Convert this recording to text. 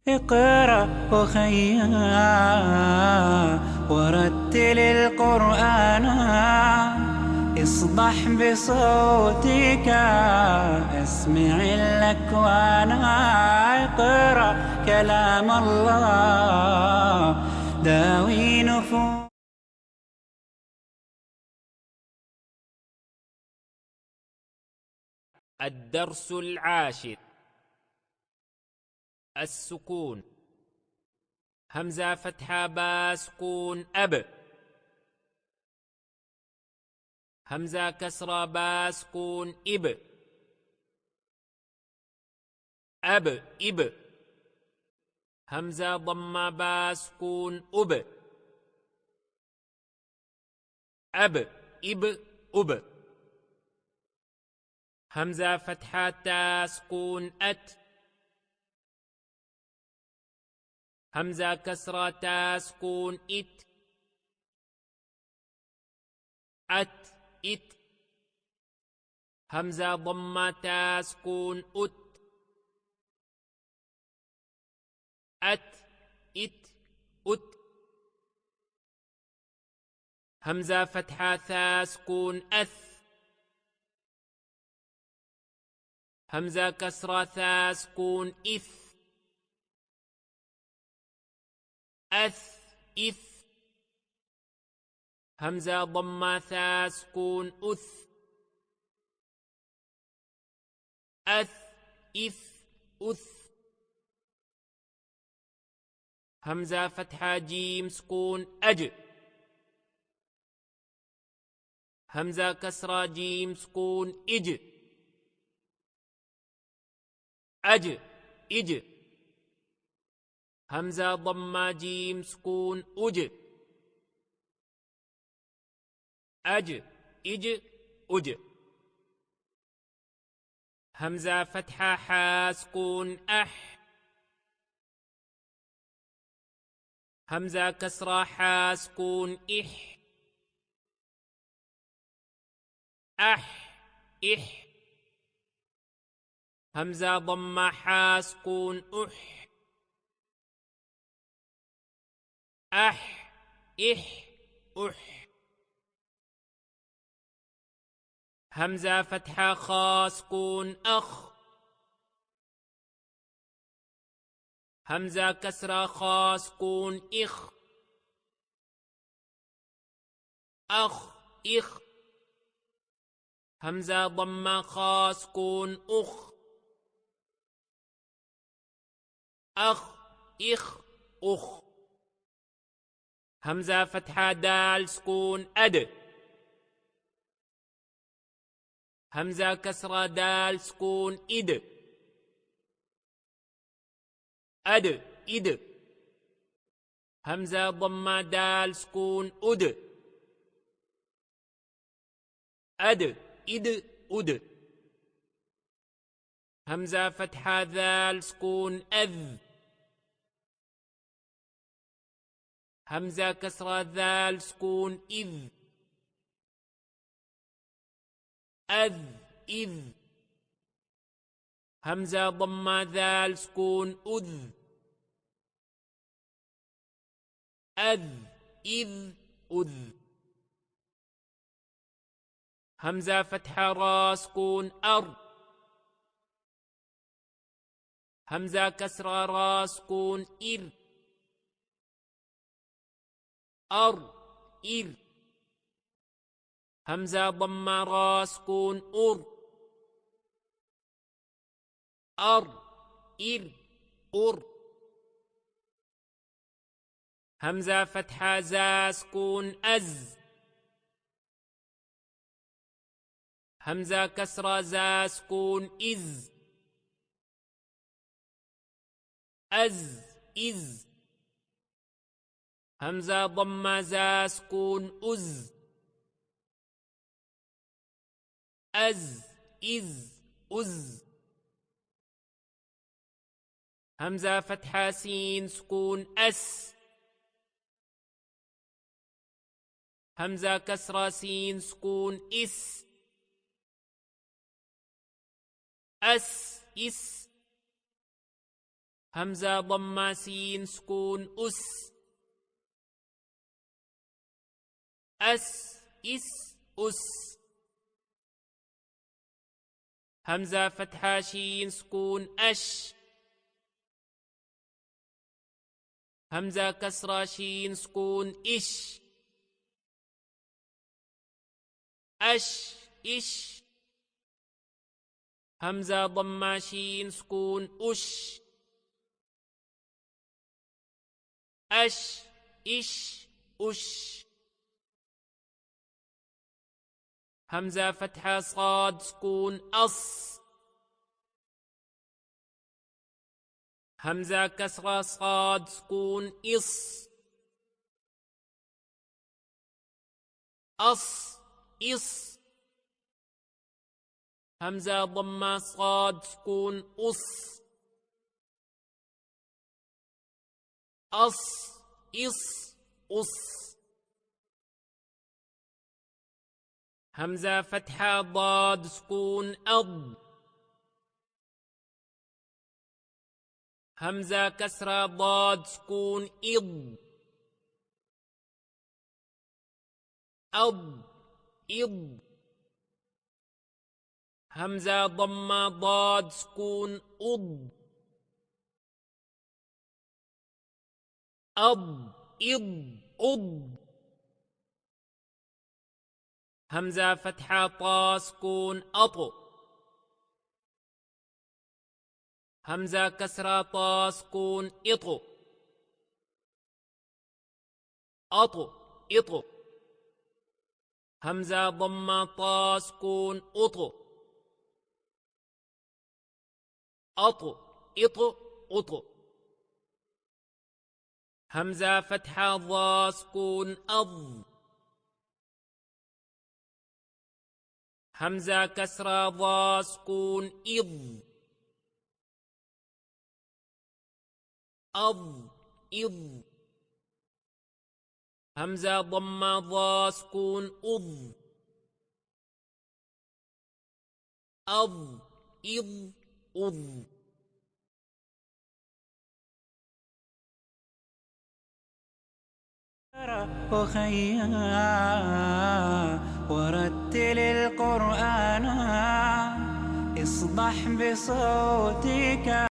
اقرأ أخيا ورتل القرآن، اصدح بصوتك اسمع الأكوان. اقرأ كلام الله داوي نفوس. الدرس العاشر: السكون. همزة فتحة با سكون أب. همزة كسرة با سكون إب. أب إب. همزة ضمة با سكون أب. أب إب أب. همزة فتحة تا سكون أت. همزة كسرة تا سكون إت. أت إت. همزة ضمة تا سكون أت. أت إت أت. همزة فتحة ثا سكون أث. همزة كسرة ثا سكون إث. أث إث. همزة ضمة ثا سكون أث. أث إث أث. همزة فتحة جيم سكون أج. همزة كسرة جيم سكون إج. أج إج. همزة ضمة جيم سكون أج. أج إج أج. همزة فتحة حا سكون أح. همزة كسرة حا سكون إح. أح إح. همزة ضمة حا سكون أح. أح إح أح. همزة فتحة خا سكون أخ. همزة كسرة خا سكون إخ. أخ إخ. همزة ضمة خا سكون أخ. أخ إخ أخ. همزة فتحة دال سكون أد. همزة كسرة دال سكون إد. أد إد. همزة ضمة دال سكون أد. أد إد أد. همزة فتحة ذال سكون أذ. همزة كسرة ذال سكون إذ. أذ إذ. همزة ضمة ذال سكون أذ. أذ إذ أذ. همزة فتحة را سكون أر. همزة كسرة را سكون إر. أر إر. همزة ضمة را سكون أر. أر إر أر. همزة فتحة زا سكون أز. همزة كسرة زا سكون إز. أز إز. همزة ضمة زا سكون أز. أز إز أز. همزة فتحة سين سكون أس. همزة كسرة سين سكون إس. أس إس. همزة ضمة سين سكون أس. أس إس أس. همزة فتحة شين سكون أش. همزة كسرة شين سكون إش. أش إش. همزة ضمة شين سكون أش. أش إش أش. همزة فتحة صاد سكون أص. همزة كسرة صاد سكون إص. أص إص. همزة ضمة صاد سكون أص. أص إص أص. همزة فتحة ضاد سكون أض. همزة كسرة ضاد سكون إض. أض إض. همزة ضمة ضاد سكون أض. أض إض أض. همزة فتحة طا سكون أطو. همزة كسرة طا سكون إطو. أطو إطو. همزة ضمة طا سكون أطو. أطو إطو أطو. همزة فتحة ضا سكون أض. همزة كسرة ضا سكون إض. أض إض. همزة ضمة ضا سكون أض. أض إض أض. أخيا ورتل القرآن اصدح بصوتك.